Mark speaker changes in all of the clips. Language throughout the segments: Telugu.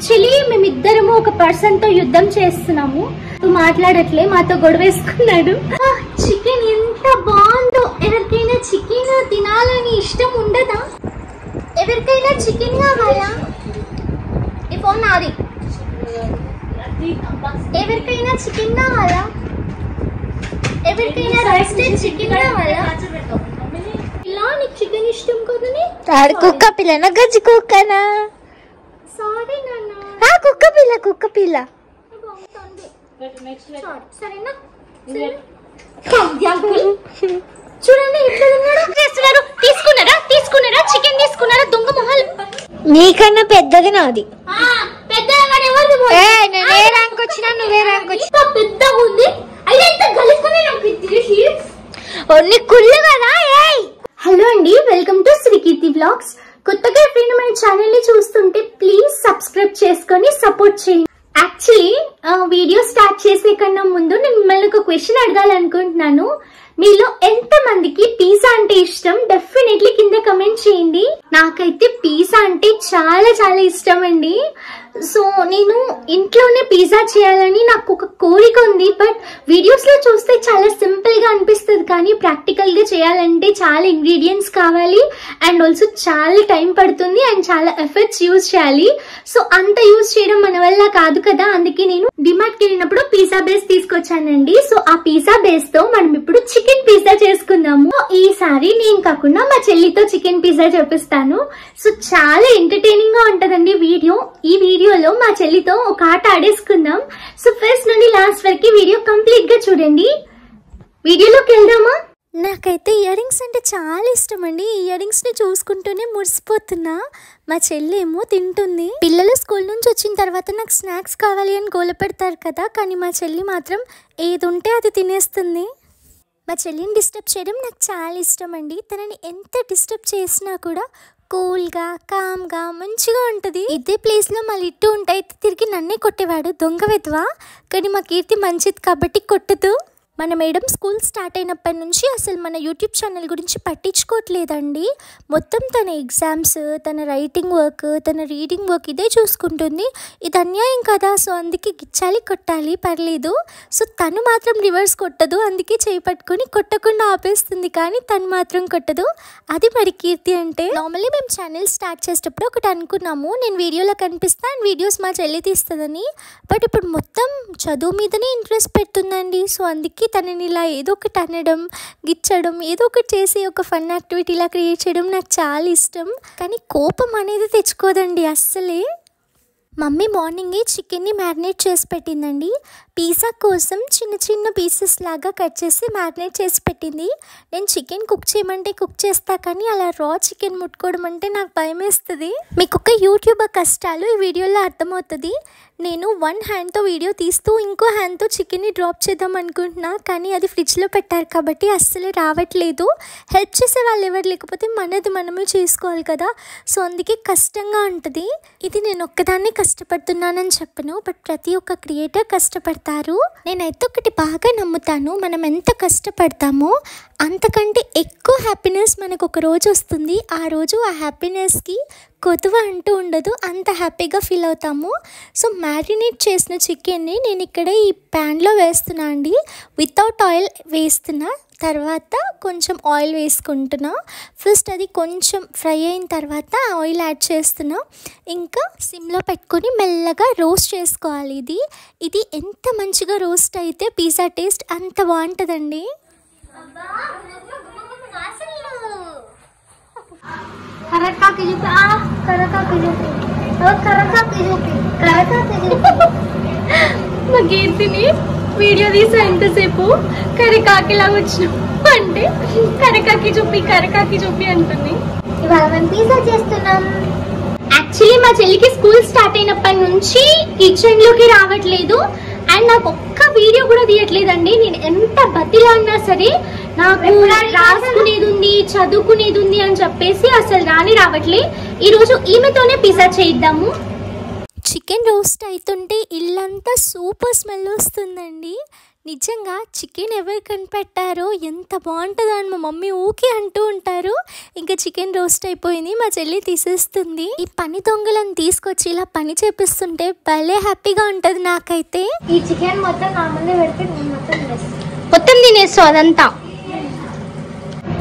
Speaker 1: యాక్చువల్లీ మేమిద్దరము ఒక పర్సన్ తో యుద్ధం చేస్తున్నాము. మాట్లాడట్లే, మాతో గొడవేసుకున్నాడు. చికెన్ ఎంత బాగుందో. ఎవరికైనా చికెన్ తినాలని ఇష్టం ఉండదా? ఎవరికైనా చికెన్ కావాలా? ఈ ఫోన్ నాది. ఎవరికైనా చికెన్ కావాలా? ఎవరికైనా రోస్టెడ్ చికెన్ కావాలా? ఇలా నీకు చికెన్ ఇష్టం కదని
Speaker 2: కుక్క పిల్లనా గజ్జి కుక్కనా?
Speaker 1: సారీ నాన్న.
Speaker 2: కుక్క పిల్ల కుక్క పిల్ల.
Speaker 1: సరేనా? చూడండి ఎట్లా చేస్తున్నారు. తీసుకున్నారా చికెన్ తీసుకున్నారా? దొంగ మొహాలు.
Speaker 2: నీకన్నా పెద్దది నాది.
Speaker 1: నేనే ర్యాంక్ వచ్చినా నువ్వే ర్యాంక్ వచ్చినా. పెద్దగా ఉంది. కుళ్ళు కదా. హలో అండి, వెల్కమ్ టు శ్రీకీర్తి వ్లాగ్స్. కొత్తగా ఎప్పుడైనా మన ఛానల్ ని చూస్తుంటే ప్లీజ్ సబ్స్క్రైబ్ చేసుకొని సపోర్ట్ చేయండి. యాక్చువల్లీ వీడియో స్టార్ట్ చేసే కన్నా ముందు నేను మిమ్మల్ని ఒక క్వశ్చన్ అడగాలనుకుంటున్నాను. మీలో ఎంత మందికి పిజ్జా అంటే ఇష్టం? డెఫినెట్లీ కింద కమెంట్ చేయండి. నాకైతే పిజ్జా అంటే చాలా చాలా ఇష్టం అండి. సో నేను ఇంట్లోనే పిజ్జా చేయాలని నాకు ఒక కోరిక ఉంది. బట్ వీడియోస్ లో చూస్తే చాలా సింపుల్ గా అనిపిస్తుంది, కానీ ప్రాక్టికల్ గా చేయాలంటే చాలా ఇంగ్రీడియంట్స్ కావాలి అండ్ ఆల్సో చాలా టైం పడుతుంది అండ్ చాలా ఎఫర్ట్స్ యూజ్ చేయాలి. సో అంత యూజ్ చేయడం మన వల్ల కాదు కదా. అందుకే నేను డిమార్ట్ కి వెళ్ళినప్పుడు పిజ్జా బేస్ తీసుకొచ్చానండి. సో ఆ పిజ్జా బేస్ తో మనం ఇప్పుడు చికెన్ పిజ్జా చేసుకుందాము. ఈసారి నేను కాకుండా మా చెల్లితో చికెన్ పిజ్జా చేపిస్తాను. సో చాలా ఎంటర్టైనింగ్ గా ఉంటదండి వీడియో. ఈ వీడియోలో మా చెల్లితో ఒక ఆట ఆడేసుకుందాం. సో ఫస్ట్ నుండి లాస్ట్ వరకు వీడియో కంప్లీట్ గా చూడండి. వీడియోలోకి వెళ్దామా?
Speaker 2: నాకైతే ఇయర్ రింగ్స్ అంటే చాలా ఇష్టం అండి. ఈ ఇయర్ రింగ్స్ ని చూసుకుంటూనే మురిసిపోతున్నా. మా చెల్లి ఏమో తింటుంది. పిల్లలు స్కూల్ నుంచి వచ్చిన తర్వాత నాకు స్నాక్స్ కావాలి అని గోల పెడతారు కదా, కానీ మా చెల్లి మాత్రం ఏది ఉంటే అది తినేస్తుంది. మా చెల్లిని డిస్టర్బ్ చేయడం నాకు చాలా ఇష్టం అండి. తనని ఎంత డిస్టర్బ్ చేసినా కూడా కూల్గా కామ్గా మంచిగా ఉంటుంది. ఇదే ప్లేస్లో మా లిట్టు ఉంటే తిరిగి నన్నే కొట్టేవాడు, దొంగ వెధవా. కానీ మా కీర్తి మంచిది కాబట్టి కొట్టదు. మన మేడం స్కూల్ స్టార్ట్ అయినప్పటి నుంచి అసలు మన యూట్యూబ్ ఛానల్ గురించి పట్టించుకోవట్లేదండి. మొత్తం తన ఎగ్జామ్స్, తన రైటింగ్ వర్క్, తన రీడింగ్ వర్క్ ఇదే చూసుకుంటుంది. ఇది అన్యాయం కదా. సో అందుకే గిచ్చాలి, కొట్టాలి, పర్లేదు. సో తను మాత్రం రివర్స్ కొట్టదు, అందుకే చేయి పట్టుకొని కొట్టకుండా ఆపేస్తుంది, కానీ తను మాత్రం కొట్టదు. అది మరి కీర్తి అంటే. నార్మల్లీ మేము ఛానల్ స్టార్ట్ చేసేటప్పుడు ఒకటి అనుకున్నాము, నేను వీడియోలో కనిపిస్తా అండ్ వీడియోస్ మా చెల్లి తీస్తుందని. బట్ ఇప్పుడు మొత్తం చదువు మీదనే ఇంట్రెస్ట్ పెడుతుందండి. సో అందుకే తనని ఇలా ఏదో ఒకటి అనడం, గిచ్చడం, ఏదో ఒకటి చేసి ఒక ఫన్ యాక్టివిటీలా క్రియేట్ చేయడం నాకు చాలా ఇష్టం. కానీ కోపం అనేది తెచ్చుకోదండి అస్సలే. మమ్మీ మార్నింగే చికెన్ని మ్యారినేట్ చేసి పెట్టిందండి. పిజ్జా కోసం చిన్న చిన్న పీసెస్ లాగా కట్ చేసి మ్యారినేట్ చేసి పెట్టింది. నేను చికెన్ కుక్ చేయమంటే కుక్ చేస్తా, కానీ అలా రా చికెన్ ముట్టుకోవడం అంటే నాకు భయం వేస్తుంది. మీకు ఒక యూట్యూబర్ కష్టాలు ఈ వీడియోలో అర్థమవుతుంది. నేను వన్ హ్యాండ్తో వీడియో తీస్తూ ఇంకో హ్యాండ్తో చికెన్ని డ్రాప్ చేద్దాం అనుకుంటున్నా, కానీ అది ఫ్రిడ్జ్లో పెట్టారు కాబట్టి అస్సలు రావట్లేదు. హెల్ప్ చేసే వాళ్ళు ఎవరు లేకపోతే మనది మనమే చేసుకోవాలి కదా. సో అందుకే కష్టంగా ఉంటుంది. ఇది నేను ఒక్కదాన్నే కష్టపడుతున్నానని చెప్పను, బట్ ప్రతి ఒక్క క్రియేటర్ కష్టపడతారు. నేనైతే ఒకటి బాగా నమ్ముతాను, మనం ఎంత కష్టపడతామో అంతకంటే ఎక్కువ హ్యాపీనెస్ మనకు ఒక రోజు వస్తుంది. ఆ రోజు ఆ హ్యాపీనెస్కి కొదువ అంటూ ఉండదు, అంత హ్యాపీగా ఫీల్ అవుతాము. సో మ్యారినేట్ చేసిన చికెన్ని నేను ఇక్కడ ఈ ప్యాన్లో వేస్తున్నా అండి. వితౌట్ ఆయిల్ వేస్తున్నా, తర్వాత కొంచెం ఆయిల్ వేసుకుంటున్నా. ఫస్ట్ అది కొంచెం ఫ్రై అయిన తర్వాత ఆయిల్ యాడ్ చేస్తున్నా. ఇంకా సిమ్లో పెట్టుకొని మెల్లగా రోస్ట్ చేసుకోవాలి. ఇది ఎంత మంచిగా రోస్ట్ అయితే పిజ్జా టేస్ట్ అంత బాగుంటుందండి.
Speaker 1: మా కీర్తిని వీడియో తీసా ఎంతసేపు కరకాకిలాగా వచ్చినాం అంటే కరకాకి చూపి అంటుంది. ఇవాళ మనం పిజ్జా చేస్తున్నాం. యాక్చువల్లీ మా చెల్లికి స్కూల్ స్టార్ట్ అయినప్పటి నుంచి కిచెన్ లోకి రావట్లేదు అండ్ నాకు ఒక్క వీడియో కూడా తీయట్లేదండి. నేను ఎంత బతిలాడినా సరే నాకు రాసుకునేది ఉంది, చదువుకునేది ఉంది అని చెప్పేసి అసలు రావట్లే. ఈరోజు ఈమెతోనే పిజ్జా చేయిద్దాము.
Speaker 2: చికెన్ రోస్ట్ అవుతుంటే ఇల్లంతా సూపర్ స్మెల్ వస్తుందండి. నిజంగా చికెన్ ఎవరు కనిపెట్టారో ఎంత బాగుంటుందో అని మా మమ్మీ ఊకే అంటూ ఉంటారు. ఇంకా చికెన్ రోస్ట్ అయిపోయింది, మా చెల్లి తీసేస్తుంది. ఈ పని దొంగలను తీసుకొచ్చి ఇలా పని చేపిస్తుంటే భలే హ్యాపీగా ఉంటుంది నాకైతే.
Speaker 1: ఈ చికెన్ మొత్తం నా ముందే పెడితే మొత్తం తినేస్తావు అదంతా.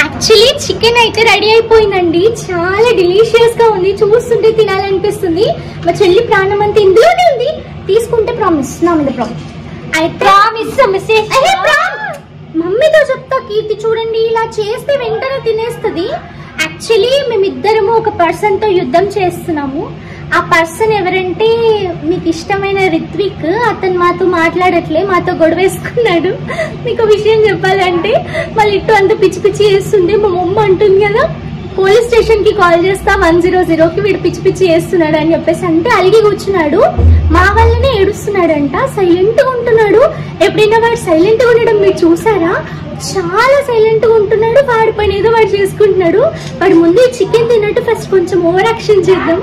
Speaker 1: యాక్చువల్లీ చికెన్ అయితే రెడీ అయిపోయిందండి, చాలా డిలీషియస్ గా ఉంది, చూస్తుంటే తినాలనిపిస్తుంది. మా చెల్లి ప్రాణం అంతా ఇందులోనే ఉంది. తీసుకుంటే ప్రామిస్, నా మీద ప్రామిస్. I promise. మమ్మీతో చెప్తా కీర్తి, చూడండి ఇలా చేస్తే వెంటనే తినేస్తుంది. యాక్చువల్లీ మేమిద్దరము ఒక పర్సన్ తో యుద్ధం చేస్తున్నాము. ఆ పర్సన్ ఎవరంటే మీకు ఇష్టమైన రిత్విక్. అతను మాతో మాట్లాడట్లే, మాతో గొడవేసుకున్నాడు. మీకు విషయం చెప్పాలంటే మళ్ళీ ఇటు అంత పిచ్చి పిచ్చి చేస్తుండే. మా మమ్మ అంటుంది కదా పోలీస్ స్టేషన్ కి కాల్ చేస్తా 100కి వీడు పిచ్చి పిచ్చి చేస్తున్నాడు అని చెప్పేసి అంటే అలిగి కూర్చున్నాడు. మా వల్లనే ఏడుస్తున్నాడంట, సైలెంట్ గా ఉంటున్నాడు. ఎప్పుడైనా వాడు సైలెంట్ గా ఉండడం మీరు చూసారా? చాలా సైలెంట్ గా ఉంటున్నాడు. వాడి పని ఏదో వాడు చేసుకుంటున్నాడు. వాడి ముందు చికెన్ తిన్నట్టు ఫస్ట్ కొంచెం ఓవర్ యాక్షన్ చేద్దాం.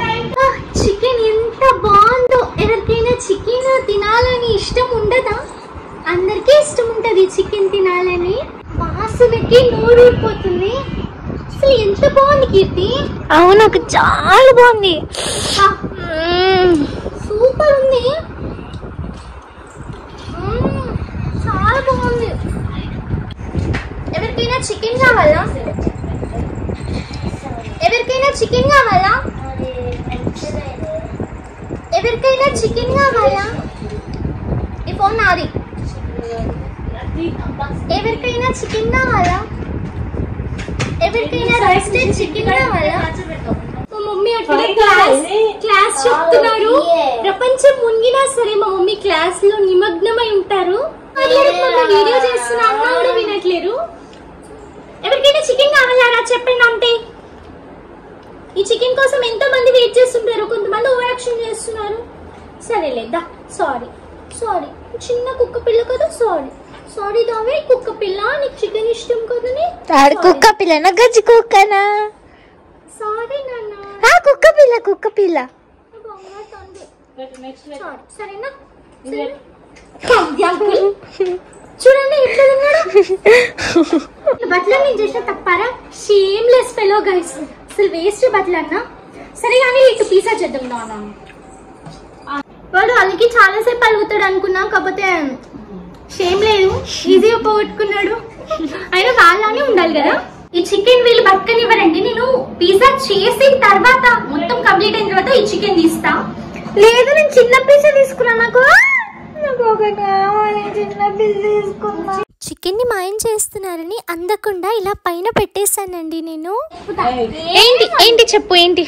Speaker 1: చికెన్ ఎంత బాగుందో. ఎవరికైనా చికెన్ తినాలని ఇష్టం ఉండదా? అందరికీ ఇష్టం ఉంటది చికెన్ తినాలని. వాసనకి నోరూరిపోతుంది. అసలు ఎంత బాగుంది కీర్తి.
Speaker 2: అవును, నాకు చాలా బాగుంది,
Speaker 1: సూపర్ ఉంది, చాలా బాగుంది. ఎవరికైనా చికెన్ కావాలా? ఎవరికైనా చికెన్ కావాలా? ఎవరికైనా చికెన్ కావాలా? ఈ ఫోన్ నాది. ఎవరికైనా చికెన్ కావాలా? ఎవరికైనా రోస్టెడ్ చికెన్ కావాలా? మా మమ్మీ అట్లా క్లాస్ చెప్తున్నారు. ప్రపంచం మునిగినా సరే మా మమ్మీ క్లాస్ లో నిమగ్నమై ఉంటారు. వీడియో చేస్తున్నా అన్నా కూడా వినట్లేరు. ఎవరికైనా చికెన్ కావాలా చెప్పండి అంటే. ఈ చికెన్ కోసం ఎంతో మంది వెయిట్ చేస్తుంటారు, కొంతమంది ఓవర్ యాక్షన్ చేస్తున్నారు. సరేలేదా, సారీ సారీ, చిన్న కుక్క పిల్ల కదా, సారీ సారీ. దావే కుక్క పిల్ల, నీకు చికెన్ ఇష్టం కదని.
Speaker 2: కుక్క పిల్లనా గజ్జి కుక్కనా?
Speaker 1: సారీ నాన్న.
Speaker 2: కుక్క పిల్ల, కుక్క పిల్ల.
Speaker 1: సరేనా? చూడండి ఎట్లా తిన్నాడు. బట్టలు నేను చేసిన తప్పారా? షేమ్లెస్ ఫెలో గైస్, అసలు వేస్ట్ బట్టలు అన్న. సరే కానీ ఇటు పిజ్జా చేద్దాం నాన్న. వాడు వాళ్ళకి చాలాసేపు అలుగుతాడు అనుకున్నా, కాకపోతే షేమ్ లేదు, ఈజీగా పోగొట్టుకున్నాడు. అయినా వాళ్ళనే ఉండాలి కదా. ఈ చికెన్ వీళ్ళు బతకనివ్వరండి. నేను పిజ్జా చేసిన తర్వాత మొత్తం కంప్లీట్ అయిన తర్వాత ఈ చికెన్ తీస్తా. లేదు నేను చిన్న పిజ్జా తీసుకున్నా, నాకు చిన్న పిజ్జా తీసుకున్నా.
Speaker 2: చికెన్ ని మాయం చేస్తున్నారని అందకుండా ఇలా పైన పెట్టేశానండి నేను.
Speaker 1: ఏంటి ఏంటి చెప్పు, ఏంటి?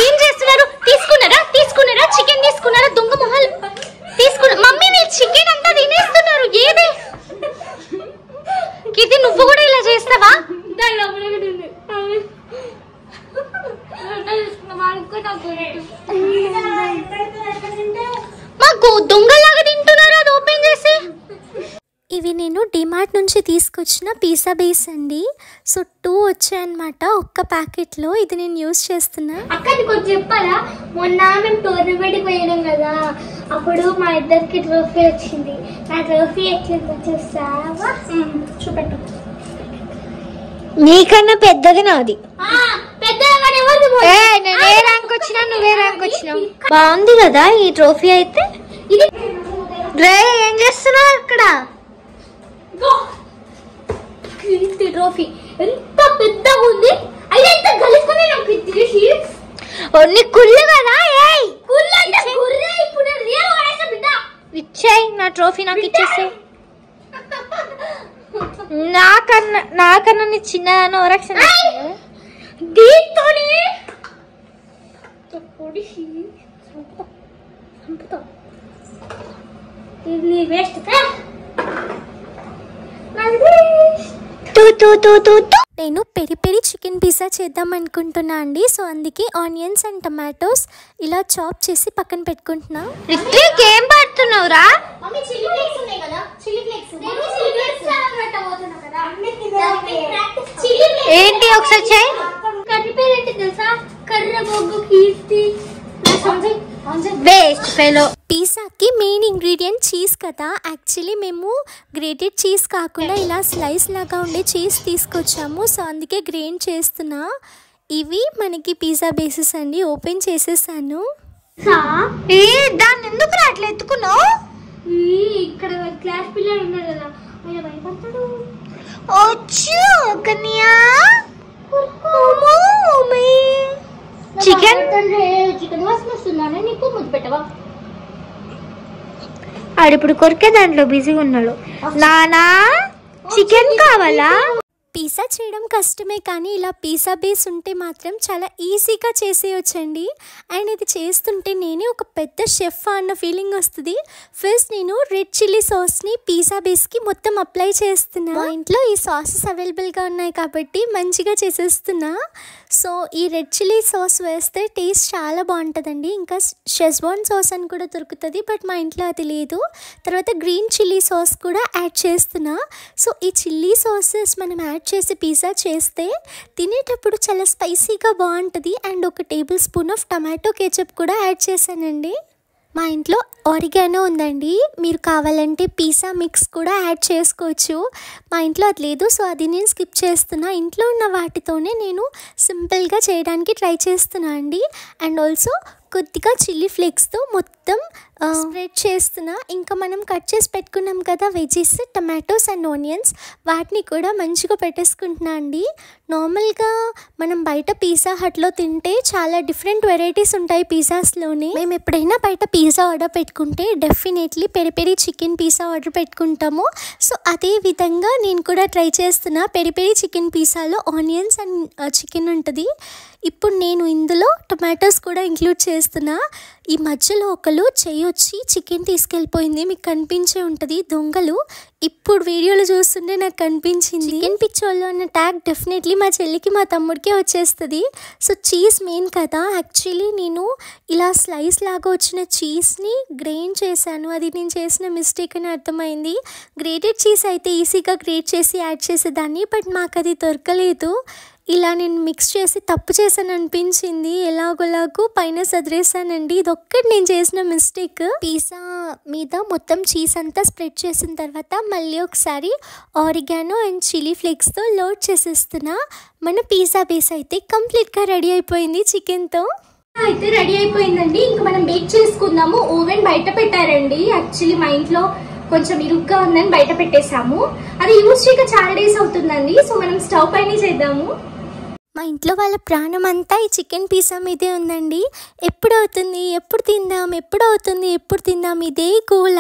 Speaker 1: ఏం చేస్తున్నారు? తీసుకున్నారా? తీసుకున్నారా? చికెన్ తీసుకున్నారా? దొంగ మొహాలు తీసుకున్నా. మమ్మీ నేను చికెన్ అంతా తినేస్తున్నారు. ఏది కీర్తి, నువ్వు కూడా ఇలా చేస్తావా? మాకు దొంగలాగా తింటున్నారు అది ఓపెన్ చేసి.
Speaker 2: ఇవి నేను డిమార్ట్ నుంచి తీసుకొచ్చిన పిజ్జా బేస్ అండి. సో 2 వచ్చాయన్నమాట ఒక్క ప్యాకెట్లో. ఇది నేను యూజ్ చేస్తున్నా.
Speaker 1: అక్కడికి కొంచెం చెప్పాలా, మొన్న మేము టోర్నమెంట్కి పోయాం కదా, అప్పుడు మా ఇద్దరికి ట్రోఫీ వచ్చింది. నా ట్రోఫీ ఎట్లా చూస్తావా? చూపెట్టు.
Speaker 2: నీకన్నా పెద్దది నాది.
Speaker 1: నేనే ర్యాంక్ వచ్చినా, నువ్వే ర్యాంక్ వచ్చినావు.
Speaker 2: బాగుంది కదా ఈ ట్రోఫీ అయితే.
Speaker 1: ఇది
Speaker 2: రే ఏం చేస్తున్నావు అక్కడ?
Speaker 1: ట్రోఫీ ఎంత పెద్దగా ఉంది. అయితే ఎంత గలుసుకునే నాకు తెలిసి
Speaker 2: నీ కుళ్ళు కదా.
Speaker 1: ఇచ్చేయి నా ట్రోఫీ, నాకు ఇచ్చేసాయి.
Speaker 2: నాకన్నా నీ చిన్న ఓరక్షణ.
Speaker 1: దీంతోనే వేస్ట్.
Speaker 2: నేను పెరి పెరి చికెన్ పిజ్జా చేద్దాం అనుకుంటున్నా అండి. సో అందుకే ఆనియన్స్ అండ్ టమాటోస్ ఇలా చాప్ చేసి పక్కన పెట్టుకుంటున్నా.
Speaker 1: ఏం పడుతున్నావురా? ఏంటి ఒకసారి చేయి. కర్రీ పేరు ఏంటి తెలుసా? కర్ర బొగ్గు కీర్తి. నా వేస్ట్ ఫెలో.
Speaker 2: పిజ్జాకి మెయిన్ ఇంగ్రీడియంట్ చీజ్ కదా. యాక్చువల్లీ మేము గ్రేటెడ్ చీజ్ కాకుండా ఇలా స్లైస్ లాగా ఉండే చీజ్ తీసుకొచ్చాము. సో అందుకే గ్రైండ్ చేస్తున్నా. ఇవి మనకి పిజ్జా బేసెస్ అండి. ఓపెన్ చేసేసాను.
Speaker 1: దాన్ని ఎందుకు అట్లా ఎత్తుకున్నావు?
Speaker 2: ఇక్కడ క్లాస్ పిల్లలు ఉన్నారు కదా, ఆయన భయపడతాడు.
Speaker 1: చికెన్
Speaker 2: వాసన వస్తున్నానే నీకు ముద్దు పెట్టవా?
Speaker 1: ఆడిప్పుడు కొరికే దాంట్లో బిజీగా ఉన్నాడు. నానా చికెన్ కావాలా?
Speaker 2: పిజ్జా చేయడం కష్టమే, కానీ ఇలా పిజ్జా బేస్ ఉంటే మాత్రం చాలా ఈజీగా చేసేయొచ్చండి. అండ్ ఇది చేస్తుంటే నేనే ఒక పెద్ద షెఫ్ అన్న ఫీలింగ్ వస్తుంది. ఫస్ట్ నేను రెడ్ చిల్లీ సాస్ని పిజ్జా బేస్కి మొత్తం అప్లై చేస్తున్నా. మా ఇంట్లో ఈ సాసెస్ అవైలబుల్గా ఉన్నాయి కాబట్టి మంచిగా చేసేస్తున్నా. సో ఈ రెడ్ చిల్లీ సాస్ వేస్తే టేస్ట్ చాలా బాగుంటుందండి. ఇంకా షెజ్వాన్ సాస్ అని కూడా దొరుకుతుంది, బట్ మా ఇంట్లో అది లేదు. తర్వాత గ్రీన్ చిల్లీ సాస్ కూడా యాడ్ చేస్తున్నా. సో ఈ చిల్లీ సాసెస్ మనం యాడ్ చేసి పిజ్జా చేస్తే తినేటప్పుడు చాలా స్పైసీగా బాగుంటుంది. అండ్ ఒక table spoon of tomato ketchup కూడా యాడ్ చేశానండి. మా ఇంట్లో ఆరిగానో ఉందండి, మీరు కావాలంటే పిజ్జా మిక్స్ కూడా యాడ్ చేసుకోవచ్చు. మా ఇంట్లో అది లేదు, సో అది నేను స్కిప్ చేస్తున్నా. ఇంట్లో ఉన్న వాటితోనే నేను సింపుల్గా చేయడానికి ట్రై చేస్తున్నా అండి. అండ్ ఆల్సో కొద్దిగా చిల్లీ ఫ్లేక్స్తో మొత్తం స్ప్రెడ్ చేస్తున్నా. ఇంకా మనం కట్ చేసి పెట్టుకున్నాం కదా వెజీస్, టమాటోస్ అండ్ ఆనియన్స్, వాటిని కూడా మంచిగా పెట్టేసుకుంటున్నా అండి. నార్మల్గా మనం బయట పిజ్జా హట్లో తింటే చాలా డిఫరెంట్ వెరైటీస్ ఉంటాయి పిజ్జాస్లోనే. మేము ఎప్పుడైనా బయట పిజ్జా ఆర్డర్ పెట్టుకుంటే definitely peri peri chicken pizza order పెట్టుకుంటాము. సో అదే విధంగా నేను కూడా ట్రై చేస్తున్నా. పెరి పెరి చికెన్ పిజ్జాలో ఆనియన్స్ అండ్ చికెన్ ఉంటుంది. ఇప్పుడు నేను ఇందులో టొమాటోస్ కూడా ఇంక్లూడ్ చేస్తున్నా. ఈ మధ్యలో ఒకరు చేయొచ్చి చికెన్ తీసుకెళ్ళిపోయింది, మీకు కనిపించే ఉంటుంది. దొంగలు ఇప్పుడు వీడియోలో చూస్తుంటే నాకు కనిపించింది. చికెన్ పిచ్చోళ్ళు అన్న ట్యాగ్ డెఫినెట్లీ మా చెల్లికి మా తమ్ముడికే వచ్చేస్తుంది. సో చీజ్ మెయిన్ కదా. యాక్చువల్లీ నేను ఇలా స్లైస్ లాగా వచ్చిన చీజ్ని గ్రైండ్ చేశాను. అది నేను చేసిన మిస్టేక్ అని అర్థమైంది. గ్రేటెడ్ చీజ్ అయితే ఈజీగా గ్రేట్ చేసి యాడ్ చేసేదాన్ని, బట్ మాకు అది దొరకలేదు. ఇలా నేను మిక్స్ చేసి తప్పు చేశాను అనిపించింది. ఎలాగోలాగో పైన సదిరేసానండి. ఇదొక్కటి నేను చేసిన మిస్టేక్. పిజ్జా మీద మొత్తం చీజ్ అంతా స్ప్రెడ్ చేసిన తర్వాత మళ్ళీ ఒకసారి ఆరిగానో అండ్ చిల్లీ ఫ్లేక్స్తో లోడ్ చేసేస్తున్నా. మన పిజ్జా బేస్ అయితే కంప్లీట్గా రెడీ అయిపోయింది. చికెన్తో అయితే రెడీ అయిపోయిందండి. ఇంకా మనం బేక్ చేసుకుందాము. ఓవెన్ బయట పెట్టారండి. యాక్చువల్లీ మా ఇంట్లో కొంచెం ఇరుగ్గా ఉందని బయట పెట్టేశాము. అది యూజ్ చేయక చాలా డేస్ అవుతుందండి. సో మనం స్టవ్ పైన చేద్దాము. మా ఇంట్లో వాళ్ళ ప్రాణం అంతా ఈ చికెన్ పిజ్జా మీదే ఉందండి. ఎప్పుడు అవుతుంది, ఎప్పుడు తిందాం, ఎప్పుడు అవుతుంది, ఎప్పుడు తిందాం, ఇదే గోల.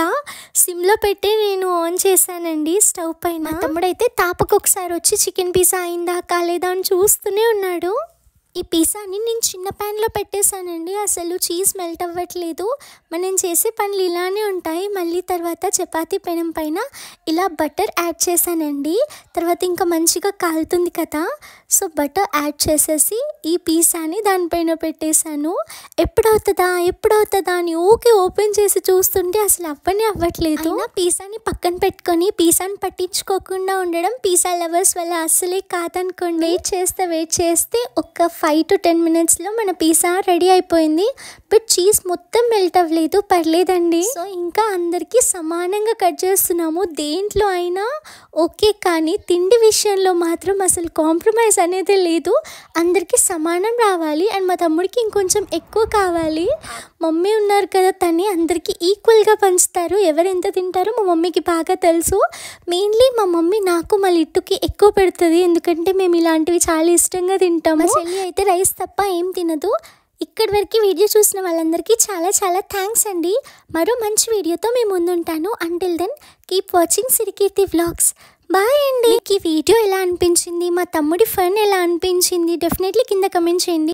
Speaker 2: సిమ్లో పెట్టి నేను ఆన్ చేశానండి స్టవ్ పైన. తమ్ముడైతే తాపకొకసారి వచ్చి చికెన్ పిజ్జా అయిందా కాలేదా అని చూస్తూనే ఉన్నాడు. ఈ పిజ్జాని నేను చిన్న ప్యాన్లో పెట్టేశానండి. అసలు చీజ్ మెల్ట్ అవ్వట్లేదు. మనం చేసే పనులు ఇలానే ఉంటాయి. మళ్ళీ తర్వాత చపాతీ పెనం పైన ఇలా బటర్ యాడ్ చేశానండి. తర్వాత ఇంకా మంచిగా కాలుతుంది కదా, సో బటర్ యాడ్ చేసేసి ఈ పిజ్జాని దానిపైన పెట్టేశాను. ఎప్పుడవుతుందా అని ఓకే ఓపెన్ చేసి చూస్తుంటే అసలు అవ్వట్లేదు. పిజ్జాని పక్కన పెట్టుకొని పిజ్జాని పట్టించుకోకుండా ఉండడం పిజ్జా లవర్స్ వల్ల అస్సలే కాదనుకోండి. వెయిట్ చేస్తే ఒక 5 to 10 minutesలో మన పిజ్జా రెడీ అయిపోయింది. బట్ చీజ్ మొత్తం మెల్ట్ అవ్వలేదు, పర్లేదండి. సో ఇంకా అందరికీ సమానంగా కట్ చేస్తున్నాము. దేంట్లో అయినా ఓకే, కానీ తిండి విషయంలో మాత్రం అసలు కాంప్రమైజ్ అనేది లేదు. అందరికీ సమానం రావాలి. అండ్ మా తమ్ముడికి ఇంకొంచెం ఎక్కువ కావాలి. మమ్మీ ఉన్నారు కదా, తనే అందరికీ ఈక్వల్గా పంచుతారు. ఎవరు ఎంత తింటారో మా మమ్మీకి బాగా తెలుసు. మెయిన్లీ మా మమ్మీ నాకు మా లిట్టుకి ఎక్కువ పెడుతుంది, ఎందుకంటే మేము ఇలాంటివి చాలా ఇష్టంగా తింటాము. మా చెల్లి అయితే రైస్ తప్ప ఏం తినదు. ఇక్కడి వరకు వీడియో చూసిన వాళ్ళందరికీ చాలా చాలా థ్యాంక్స్ అండి. మరో మంచి వీడియోతో మేము ముందుంటాను. Until then keep watching Sirikeerthi vlogs. Bye అండి. మీకు ఈ వీడియో ఎలా అనిపించింది, మా తమ్ముడి ఫన్ ఎలా అనిపించింది, డెఫినెట్లీ కింద కమెంట్ చేయండి.